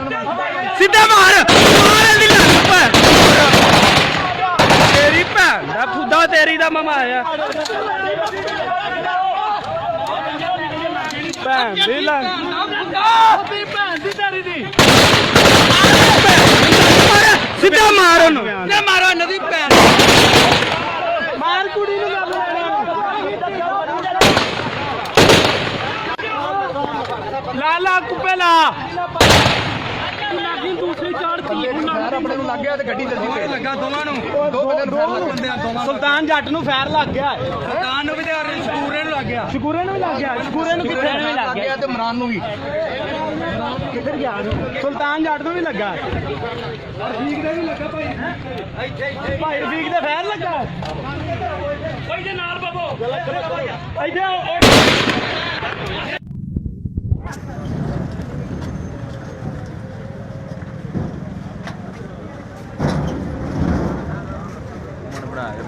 ਸਿੱਧਾ ਮਾਰ ਦੀ ਲੱਗ ਪੈ ਤੇਰੀ ਭੈਣ ਦਾ ਫੁੱਦਾ ਤੇਰੀ ਦਾ ਮਮਾ ਆਇਆ ਭੈਣ ਦੀ ਲੱਗ ਭੈਣ ਦੀ ਤੇਰੀ ਦੀ ਸਿੱਧਾ ਮਾਰ ਉਹਨੂੰ ਸਿੱਧਾ ਮਾਰੋ ਇਹਨਾਂ ਦੀ ਭੈਣ ਮਾਰ ਕੁੜੀ ਨੂੰ ਲਾ ਲਾ ਕੁੱਪੇ ਲਾ ਦੂਸਰੀ ਚਾੜਤੀ ਆਪਣੇ ਨੂੰ ਲੱਗ ਗਿਆ ਤੇ ਗੱਡੀ ਚੱਲਦੀ ਲੱਗਾ ਦੋਵਾਂ ਨੂੰ ਦੋ ਬੰਦਿਆਂ ਦੋਵਾਂ ਸੁਲਤਾਨ ਜੱਟ ਨੂੰ ਫੈਰ ਲੱਗ ਗਿਆ ਸੁਲਤਾਨ ਨੂੰ ਵੀ ਤੇ ਸ਼ਕੂਰੇ ਨੂੰ ਲੱਗ ਗਿਆ ਸ਼ਕੂਰੇ ਨੂੰ ਵੀ ਲੱਗ ਗਿਆ ਸ਼ਕੂਰੇ ਨੂੰ ਕਿੱਥੇ ਵੀ ਲੱਗ ਗਿਆ ਤੇ ਇਮਰਾਨ ਨੂੰ ਵੀ ਕਿੱਧਰ ਗਿਆ ਸੁਲਤਾਨ ਜੱਟ ਨੂੰ ਵੀ ਲੱਗਾ ਰਫੀਕ ਦੇ ਵੀ ਲੱਗਾ ਭਾਈ ਰਫੀਕ ਦੇ ਫੈਰ ਲੱਗਾ ਭਾਈ ਦੇ ਨਾਲ ਬਾਬੋ ਇੱਥੇ ਬਣਾ ਕੇ